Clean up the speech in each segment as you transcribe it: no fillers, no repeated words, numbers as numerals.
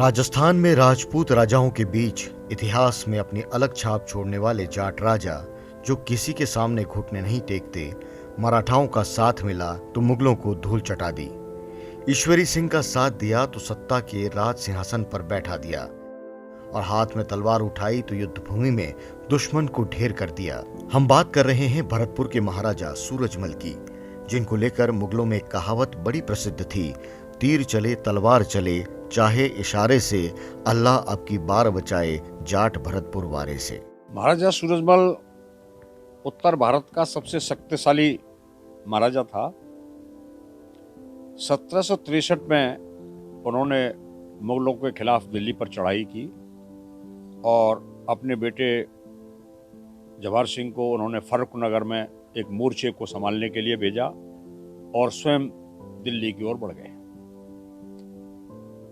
राजस्थान में राजपूत राजाओं के बीच इतिहास में अपनी अलग छाप छोड़ने वाले जाट राजा जो किसी के सामने घुटने नहीं टेकते, मराठाओं का साथ मिला तो मुगलों को धूल चटा दी। ईश्वरी सिंह का साथ दिया तो सत्ता के राज सिंहासन पर बैठा दिया और हाथ में तलवार उठाई तो युद्ध भूमि में दुश्मन को ढेर कर दिया। हम बात कर रहे हैं भरतपुर के महाराजा सूरजमल की, जिनको लेकर मुगलों में एक कहावत बड़ी प्रसिद्ध थी, तीर चले तलवार चले, चाहे इशारे से, अल्लाह आपकी बार बचाए, जाट भरतपुर वारे से। महाराजा सूरजमल उत्तर भारत का सबसे शक्तिशाली महाराजा था। 1763 में उन्होंने मुगलों के खिलाफ दिल्ली पर चढ़ाई की और अपने बेटे जवाहर सिंह को उन्होंने फर्रुखनगर में एक मोर्चे को संभालने के लिए भेजा और स्वयं दिल्ली की ओर बढ़ गए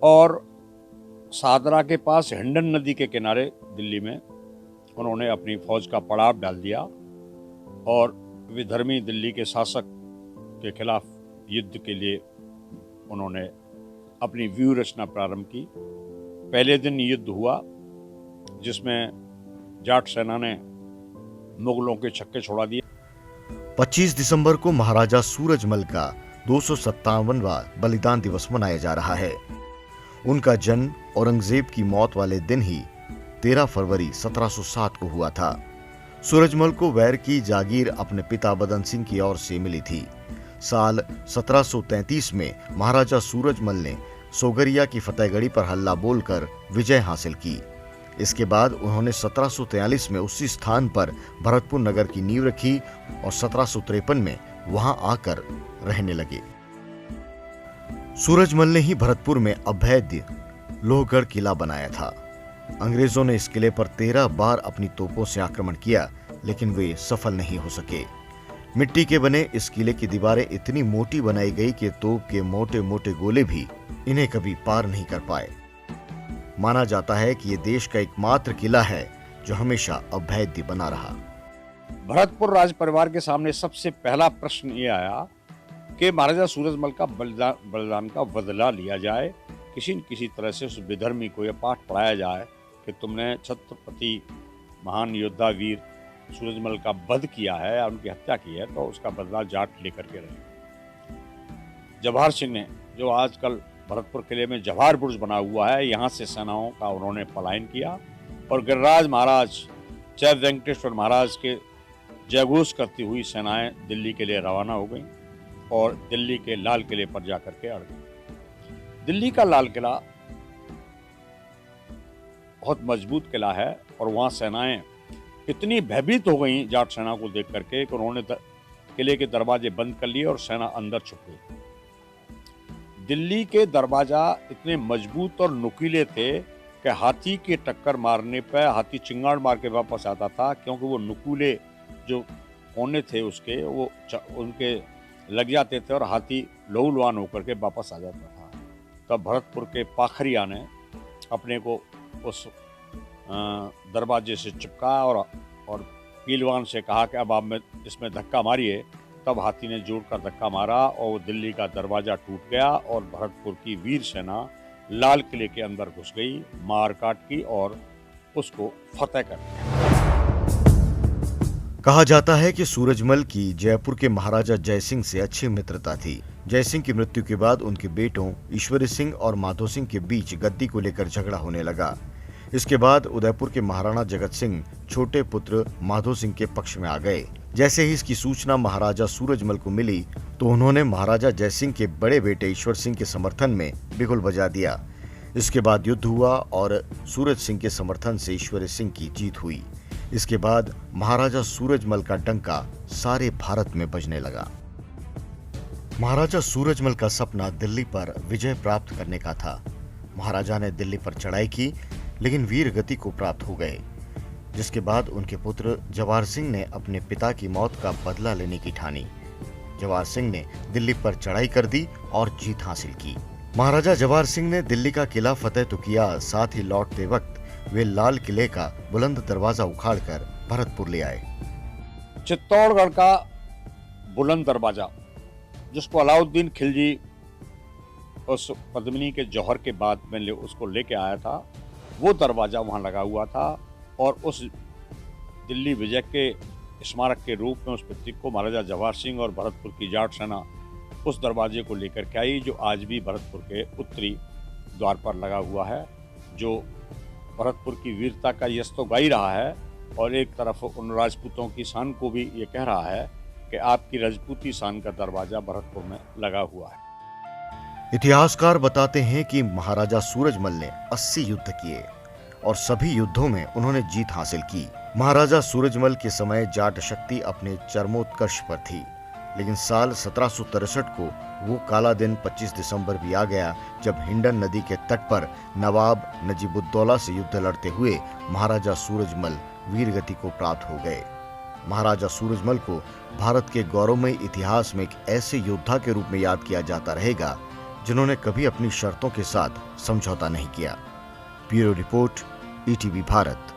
और सादरा के पास हिंडन नदी के किनारे दिल्ली में उन्होंने अपनी फौज का पड़ाव डाल दिया और विधर्मी दिल्ली के शासक के खिलाफ युद्ध के लिए उन्होंने अपनी व्यूह रचना प्रारंभ की। पहले दिन युद्ध हुआ जिसमें जाट सेना ने मुगलों के छक्के छोड़ा दिए। 25 दिसंबर को महाराजा सूरजमल का 257वां बलिदान दिवस मनाया जा रहा है। उनका जन्म औरंगजेब की मौत वाले दिन ही 13 फरवरी 1707 को हुआ था। सूरजमल को वैर की जागीर अपने पिता बदन सिंह की ओर से मिली थी। साल 1733 में महाराजा सूरजमल ने सोगरिया की फतेहगढ़ी पर हल्ला बोलकर विजय हासिल की। इसके बाद उन्होंने 1743 में उसी स्थान पर भरतपुर नगर की नींव रखी और 1753 में वहां आकर रहने लगे। सूरजमल ने ही भरतपुर में अभेद्य लोहगढ़ किला बनाया था। अंग्रेजों ने इस किले पर 13 बार अपनी तोपों से आक्रमण किया, लेकिन वे सफल नहीं हो सके। मिट्टी के बने इस किले की दीवारें इतनी मोटी बनाई गई कि तोप के मोटे मोटे गोले भी इन्हें कभी पार नहीं कर पाए। माना जाता है कि यह देश का एकमात्र किला है जो हमेशा अभेद्य बना रहा। भरतपुर राज परिवार के सामने सबसे पहला प्रश्न ये आया कि महाराजा सूरजमल का बलिदान का बदला लिया जाए। किसी न किसी तरह से उस विधर्मी को यह पाठ पढ़ाया जाए कि तुमने छत्रपति महान योद्धा वीर सूरजमल का वध किया है, उनकी हत्या की है, तो उसका बदला जाट लेकर के रहे। जवाहर सिंह ने, जो आजकल भरतपुर किले में जवाहर बुर्ज बना हुआ है, यहाँ से सेनाओं का उन्होंने पलायन किया और गिरिराज महाराज, जय वेंकटेश्वर महाराज के जयघोष करती हुई सेनाएं दिल्ली के लिए रवाना हो गई और दिल्ली के लाल किले पर जाकर के अड़ गई। दिल्ली का लाल किला बहुत मजबूत किला है और वहां सेनाएं इतनी भयभीत हो गई जाट सेना को देख करके कि उन्होंने किले के दरवाजे बंद कर लिए और सेना अंदर छुप गई। दिल्ली के दरवाजा इतने मजबूत और नुकीले थे कि हाथी के टक्कर मारने पर हाथी चिंगाड़ मार के वापस आता था, क्योंकि वो नुकीले जो कोने थे उसके वो उनके लग जाते थे और हाथी लहूलुहान होकर के वापस आ जाता था। तब भरतपुर के पाखरिया ने अपने को उस दरवाजे से चिपका और पीलवान से कहा कि अब आप इसमें धक्का मारिए। तब हाथी ने जोरकर धक्का मारा और दिल्ली का दरवाजा टूट गया और भरतपुर की वीर सेना लाल किले के अंदर घुस गई, मार काट की और उसको फतेह कर दिया। कहा जाता है कि सूरजमल की जयपुर के महाराजा जयसिंह से अच्छी मित्रता थी। जयसिंह की मृत्यु के बाद उनके बेटों ईश्वरी सिंह और माधो सिंह के बीच गद्दी को लेकर झगड़ा होने लगा। इसके बाद उदयपुर के महाराणा जगत सिंह छोटे पुत्र माधो सिंह के पक्ष में आ गए। जैसे ही इसकी सूचना महाराजा सूरजमल को मिली तो उन्होंने महाराजा जयसिंह के बड़े बेटे ईश्वर सिंह के समर्थन में बिगुल बजा दिया। इसके बाद युद्ध हुआ और सूरज सिंह के समर्थन से ईश्वरी सिंह की जीत हुई। इसके बाद महाराजा सूरजमल का डंका सारे भारत में बजने लगा। महाराजा सूरजमल का सपना दिल्ली पर विजय प्राप्त करने का था। महाराजा ने दिल्ली पर चढ़ाई की, लेकिन वीर गति को प्राप्त हो गए, जिसके बाद उनके पुत्र जवाहर सिंह ने अपने पिता की मौत का बदला लेने की ठानी। जवाहर सिंह ने दिल्ली पर चढ़ाई कर दी और जीत हासिल की। महाराजा जवाहर सिंह ने दिल्ली का किला फतेह तो किया, साथ ही लौटते वक्त वे लाल किले का बुलंद दरवाजा उखाड़कर भरतपुर ले आए। चित्तौड़गढ़ का बुलंद दरवाजा, जिसको अलाउद्दीन खिलजी उस पद्मिनी के जौहर के बाद मैं उसको लेके आया था, वो दरवाज़ा वहाँ लगा हुआ था और उस दिल्ली विजय के स्मारक के रूप में उस प्रतीक को महाराजा जवाहर सिंह और भरतपुर की जाट सेना उस दरवाजे को लेकर के आई, जो आज भी भरतपुर के उत्तरी द्वार पर लगा हुआ है, जो भरतपुर की वीरता का यश तो गा ही रहा है और एक तरफ उन राजपूतों की शान को भी ये कह रहा है कि आपकी राजपूती शान का दरवाजा भरतपुर में लगा हुआ है। इतिहासकार बताते हैं कि महाराजा सूरजमल ने 80 युद्ध किए और सभी युद्धों में उन्होंने जीत हासिल की। महाराजा सूरजमल के समय जाट शक्ति अपने चरमोत्कर्ष पर थी, लेकिन साल 1763 को वो काला दिन 25 दिसंबर भी आ गया जब हिंडन नदी के तट पर नवाब नजीबुद्दौला से युद्ध लड़ते हुए महाराजा सूरजमल वीरगति को प्राप्त हो गए। महाराजा सूरजमल को भारत के गौरवमय इतिहास में एक ऐसे योद्धा के रूप में याद किया जाता रहेगा जिन्होंने कभी अपनी शर्तों के साथ समझौता नहीं किया। Bureau report, ETV Bharat.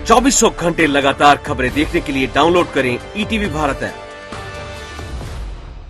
2400 घंटे लगातार खबरें देखने के लिए डाउनलोड करें ईटीवी भारत ऐप।